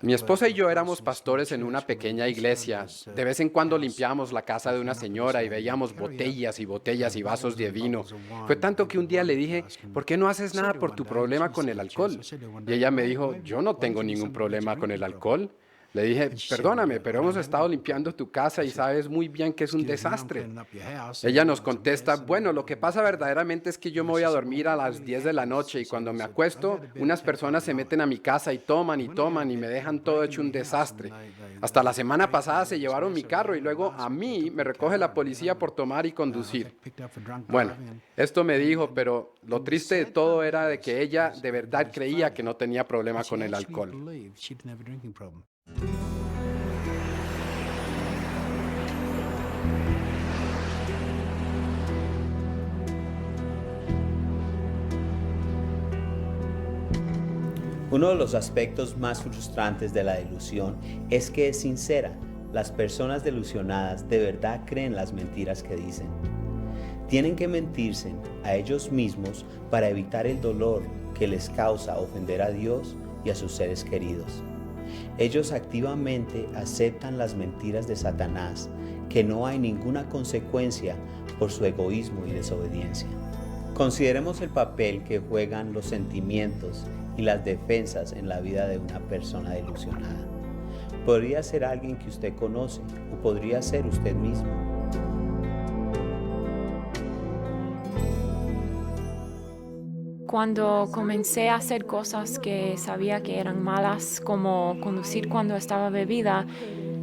Mi esposa y yo éramos pastores en una pequeña iglesia. De vez en cuando limpiábamos la casa de una señora y veíamos botellas y botellas y vasos de vino. Fue tanto que un día le dije, ¿por qué no haces nada por tu problema con el alcohol? Y ella me dijo, yo no tengo ningún problema con el alcohol. Le dije, perdóname, pero hemos estado limpiando tu casa y sabes muy bien que es un desastre. Ella nos contesta, bueno, lo que pasa verdaderamente es que yo me voy a dormir a las 10 de la noche y cuando me acuesto, unas personas se meten a mi casa y toman y me dejan todo hecho un desastre. Hasta la semana pasada se llevaron mi carro y luego a mí me recoge la policía por tomar y conducir. Bueno, esto me dijo, pero lo triste de todo era de que ella de verdad creía que no tenía problema con el alcohol. Uno de los aspectos más frustrantes de la delusión es que es sincera. Las personas delusionadas de verdad creen las mentiras que dicen. Tienen que mentirse a ellos mismos para evitar el dolor que les causa ofender a Dios y a sus seres queridos. Ellos activamente aceptan las mentiras de Satanás, que no hay ninguna consecuencia por su egoísmo y desobediencia. Consideremos el papel que juegan los sentimientos y las defensas en la vida de una persona delusionada. Podría ser alguien que usted conoce o podría ser usted mismo. Cuando comencé a hacer cosas que sabía que eran malas, como conducir cuando estaba bebida,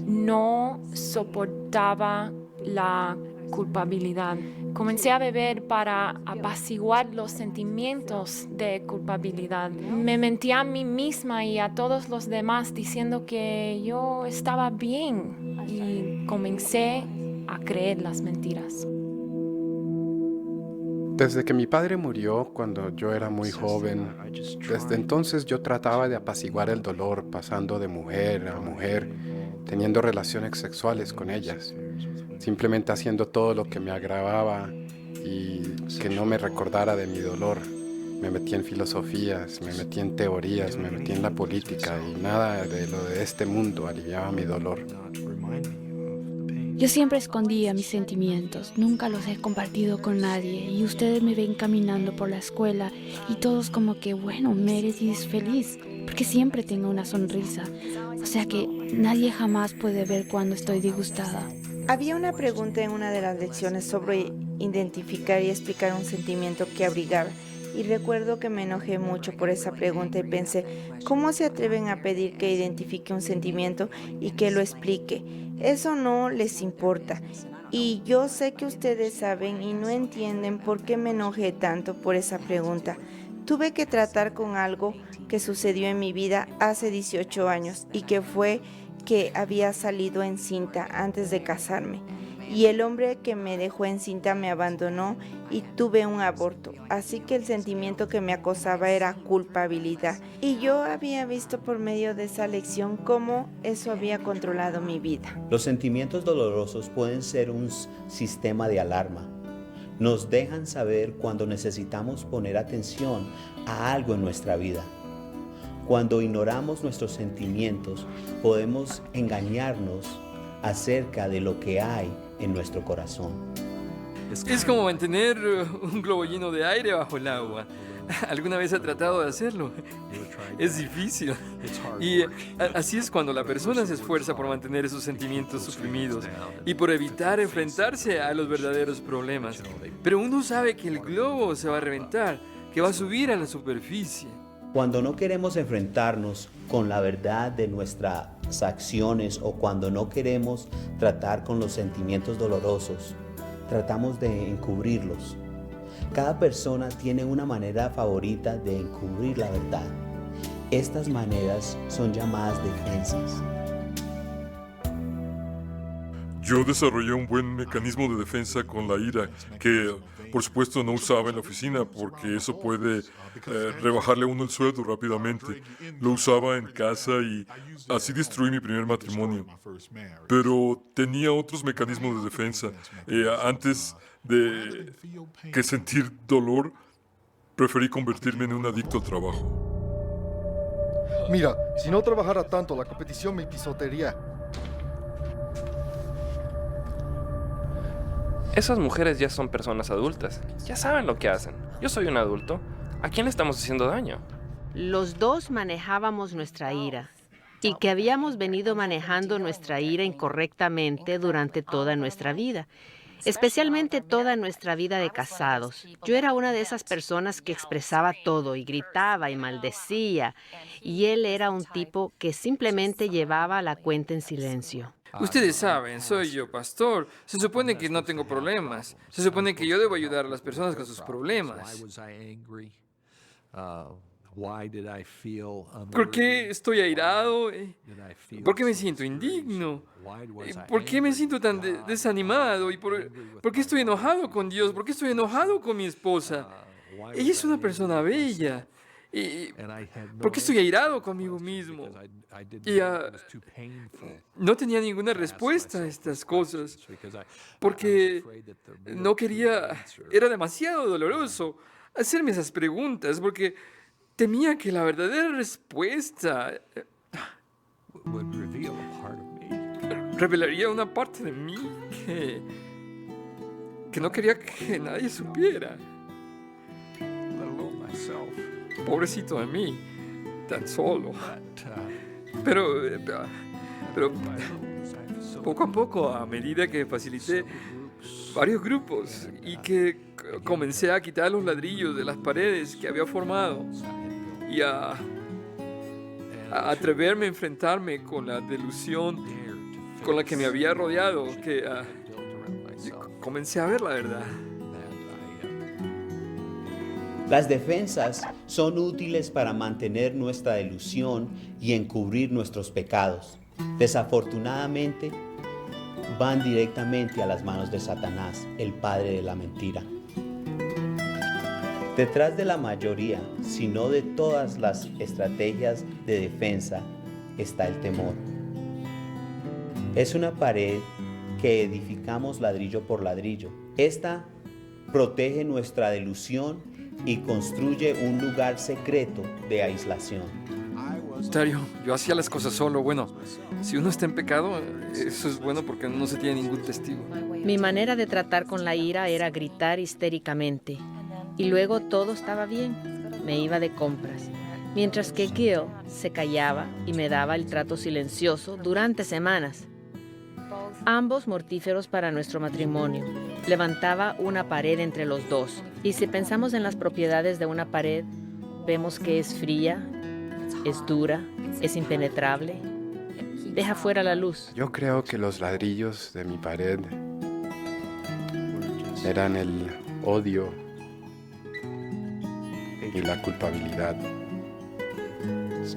no soportaba la culpabilidad. Comencé a beber para apaciguar los sentimientos de culpabilidad. Me mentía a mí misma y a todos los demás diciendo que yo estaba bien y comencé a creer las mentiras. Desde que mi padre murió cuando yo era muy joven, desde entonces yo trataba de apaciguar el dolor pasando de mujer a mujer, teniendo relaciones sexuales con ellas, simplemente haciendo todo lo que me agravaba y que no me recordara de mi dolor. Me metí en filosofías, me metí en teorías, me metí en la política y nada de lo de este mundo aliviaba mi dolor. Yo siempre escondía mis sentimientos, nunca los he compartido con nadie y ustedes me ven caminando por la escuela y todos como que, bueno, Meredith es feliz, porque siempre tengo una sonrisa. O sea que nadie jamás puede ver cuando estoy disgustada. Había una pregunta en una de las lecciones sobre identificar y explicar un sentimiento que abrigaba. Y recuerdo que me enojé mucho por esa pregunta y pensé, ¿cómo se atreven a pedir que identifique un sentimiento y que lo explique? Eso no les importa. Y yo sé que ustedes saben y no entienden por qué me enojé tanto por esa pregunta. Tuve que tratar con algo que sucedió en mi vida hace 18 años y que fue que había salido encinta antes de casarme. Y el hombre que me dejó encinta me abandonó y tuve un aborto. Así que el sentimiento que me acosaba era culpabilidad. Y yo había visto por medio de esa lección cómo eso había controlado mi vida. Los sentimientos dolorosos pueden ser un sistema de alarma. Nos dejan saber cuando necesitamos poner atención a algo en nuestra vida. Cuando ignoramos nuestros sentimientos, podemos engañarnos acerca de lo que hay en nuestro corazón. Es como mantener un globo lleno de aire bajo el agua. ¿Alguna vez ha tratado de hacerlo? Es difícil. Y así es cuando la persona se esfuerza por mantener esos sentimientos suprimidos y por evitar enfrentarse a los verdaderos problemas. Pero uno sabe que el globo se va a reventar, que va a subir a la superficie. Cuando no queremos enfrentarnos con la verdad de nuestras acciones o cuando no queremos tratar con los sentimientos dolorosos, tratamos de encubrirlos. Cada persona tiene una manera favorita de encubrir la verdad. Estas maneras son llamadas defensas. Yo desarrollé un buen mecanismo de defensa con la ira, que por supuesto no usaba en la oficina porque eso puede rebajarle a uno el sueldo rápidamente. Lo usaba en casa y así destruí mi primer matrimonio. Pero tenía otros mecanismos de defensa. Antes de que sentir dolor, preferí convertirme en un adicto al trabajo. Mira, si no trabajara tanto, la competición me pisotearía. Esas mujeres ya son personas adultas. Ya saben lo que hacen. Yo soy un adulto. ¿A quién le estamos haciendo daño? Los dos manejábamos nuestra ira y que habíamos venido manejando nuestra ira incorrectamente durante toda nuestra vida, especialmente toda nuestra vida de casados. Yo era una de esas personas que expresaba todo y gritaba y maldecía, y él era un tipo que simplemente llevaba la cuenta en silencio. Ustedes saben, soy yo, pastor. Se supone que no tengo problemas. Se supone que yo debo ayudar a las personas con sus problemas. ¿Por qué estoy airado? ¿Por qué me siento indigno? ¿Por qué me siento tan desanimado? ¿Y por qué estoy enojado con Dios? ¿Por qué estoy enojado con mi esposa? Ella es una persona bella. ¿Y por qué estoy airado conmigo mismo? Y no tenía ninguna respuesta a estas cosas, porque no quería, era demasiado doloroso hacerme esas preguntas, porque temía que la verdadera respuesta revelaría una parte de mí que no quería que nadie supiera. Pobrecito de mí, tan solo. Pero poco a poco, a medida que facilité varios grupos y que comencé a quitar los ladrillos de las paredes que había formado y a atreverme a enfrentarme con la delusión con la que me había rodeado, que comencé a ver la verdad. Las defensas son útiles para mantener nuestra delusión y encubrir nuestros pecados. Desafortunadamente, van directamente a las manos de Satanás, el padre de la mentira. Detrás de la mayoría, si no de todas las estrategias de defensa, está el temor. Es una pared que edificamos ladrillo por ladrillo. Esta protege nuestra delusión y construye un lugar secreto de aislación. Dario, yo hacía las cosas solo. Bueno, si uno está en pecado, eso es bueno porque no se tiene ningún testigo. Mi manera de tratar con la ira era gritar histéricamente. Y luego todo estaba bien. Me iba de compras. Mientras que Gil se callaba y me daba el trato silencioso durante semanas. Ambos mortíferos para nuestro matrimonio. Levantaba una pared entre los dos. Y si pensamos en las propiedades de una pared, vemos que es fría, es dura, es impenetrable. Deja fuera la luz. Yo creo que los ladrillos de mi pared eran el odio y la culpabilidad.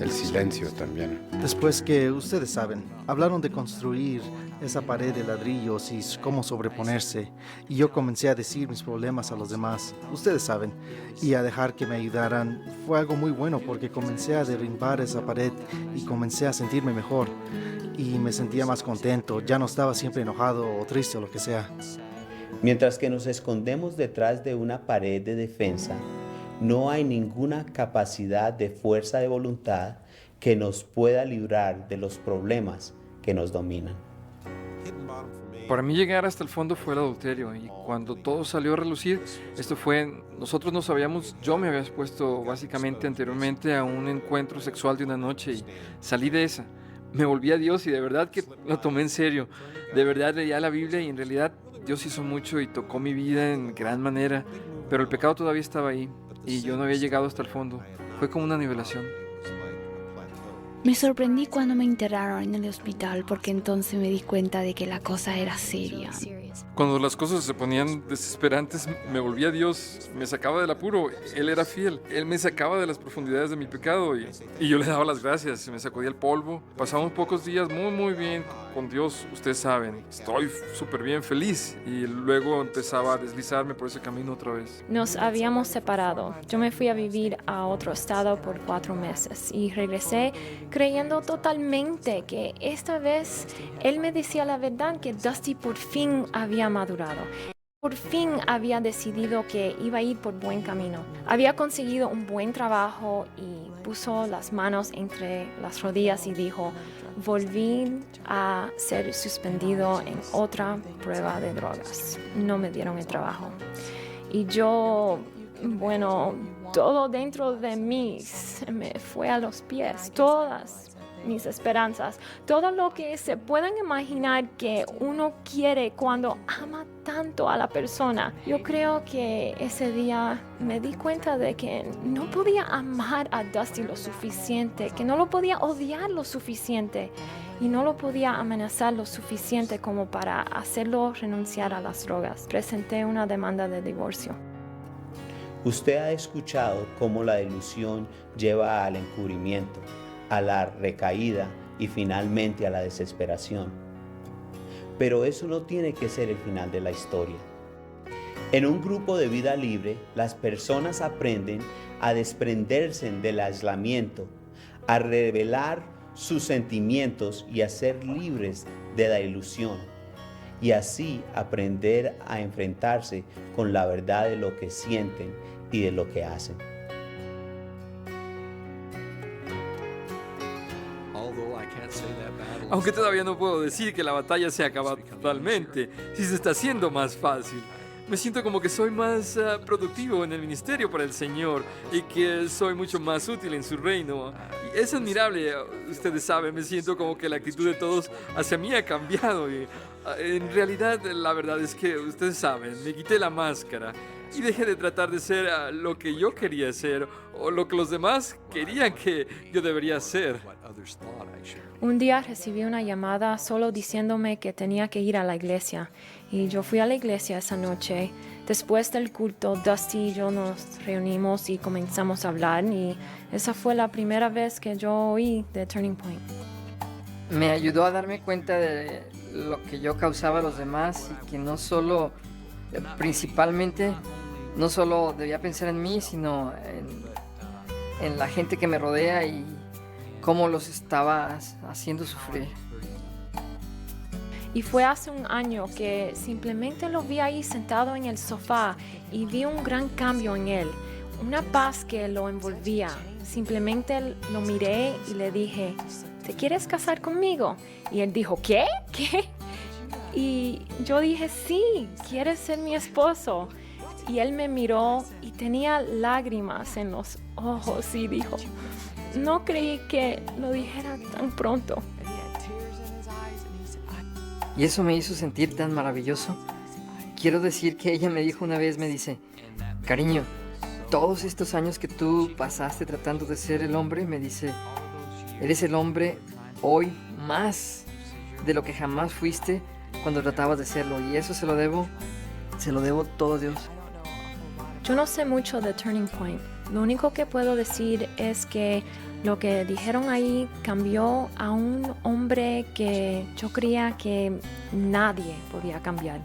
El silencio también. Después que, ustedes saben, hablaron de construir esa pared de ladrillos y cómo sobreponerse, y yo comencé a decir mis problemas a los demás, ustedes saben, y a dejar que me ayudaran. Fue algo muy bueno porque comencé a derrumbar esa pared y comencé a sentirme mejor y me sentía más contento, ya no estaba siempre enojado o triste o lo que sea. Mientras que nos escondemos detrás de una pared de defensa, no hay ninguna capacidad de fuerza de voluntad que nos pueda librar de los problemas que nos dominan. Para mí llegar hasta el fondo fue el adulterio, y cuando todo salió a relucir, nosotros no sabíamos, yo me había expuesto básicamente anteriormente a un encuentro sexual de una noche y salí de esa. Me volví a Dios y de verdad que lo tomé en serio. De verdad leía la Biblia y en realidad Dios hizo mucho y tocó mi vida en gran manera, pero el pecado todavía estaba ahí y yo no había llegado hasta el fondo. Fue como una nivelación. Me sorprendí cuando me internaron en el hospital porque entonces me di cuenta de que la cosa era seria. Cuando las cosas se ponían desesperantes, me volví a Dios, me sacaba del apuro. Él era fiel, Él me sacaba de las profundidades de mi pecado y yo le daba las gracias, me sacudía el polvo. Pasamos pocos días muy bien con Dios, ustedes saben, estoy súper bien, feliz. Y luego empezaba a deslizarme por ese camino otra vez. Nos habíamos separado. Yo me fui a vivir a otro estado por 4 meses y regresé creyendo totalmente que esta vez él me decía la verdad, que Dusty por fin había madurado. Por fin había decidido que iba a ir por buen camino. Había conseguido un buen trabajo y puso las manos entre las rodillas y dijo, volví a ser suspendido en otra prueba de drogas. No me dieron el trabajo. Y yo, bueno, todo dentro de mí se me fue a los pies, todas mis esperanzas, todo lo que se puedan imaginar que uno quiere cuando ama tanto a la persona. Yo creo que ese día me di cuenta de que no podía amar a Dusty lo suficiente, que no lo podía odiar lo suficiente y no lo podía amenazar lo suficiente como para hacerlo renunciar a las drogas. Presenté una demanda de divorcio. Usted ha escuchado cómo la ilusión lleva al encubrimiento, a la recaída y finalmente a la desesperación. Pero eso no tiene que ser el final de la historia. En un grupo de vida libre, las personas aprenden a desprenderse del aislamiento, a revelar sus sentimientos y a ser libres de la ilusión, y así aprender a enfrentarse con la verdad de lo que sienten y de lo que hacen. Aunque todavía no puedo decir que la batalla se acaba totalmente, sí se está haciendo más fácil. Me siento como que soy más productivo en el ministerio para el Señor y que soy mucho más útil en su reino. Y es admirable, ustedes saben, me siento como que la actitud de todos hacia mí ha cambiado. Y en realidad, la verdad es que ustedes saben, me quité la máscara y dejé de tratar de ser lo que yo quería ser o lo que los demás querían que yo debería ser. Un día recibí una llamada solo diciéndome que tenía que ir a la iglesia y yo fui a la iglesia esa noche. Después del culto, Dusty y yo nos reunimos y comenzamos a hablar y esa fue la primera vez que yo oí de Turning Point. Me ayudó a darme cuenta de lo que yo causaba a los demás y que no solo, principalmente, no solo debía pensar en mí, sino en la gente que me rodea y cómo los estaba haciendo sufrir. Y fue hace un año que simplemente lo vi ahí sentado en el sofá y vi un gran cambio en él, una paz que lo envolvía. Simplemente lo miré y le dije, ¿te quieres casar conmigo? Y él dijo, ¿qué? ¿Qué? Y yo dije, sí, ¿quieres ser mi esposo? Y él me miró y tenía lágrimas en los ojos y dijo, no creí que lo dijera tan pronto. Y eso me hizo sentir tan maravilloso. Quiero decir que ella me dijo una vez, me dice, cariño, todos estos años que tú pasaste tratando de ser el hombre, me dice, eres el hombre hoy más de lo que jamás fuiste cuando tratabas de serlo. Y eso se lo debo todo a Dios. Yo no sé mucho de Turning Point. Lo único que puedo decir es que lo que dijeron ahí cambió a un hombre que yo creía que nadie podía cambiar.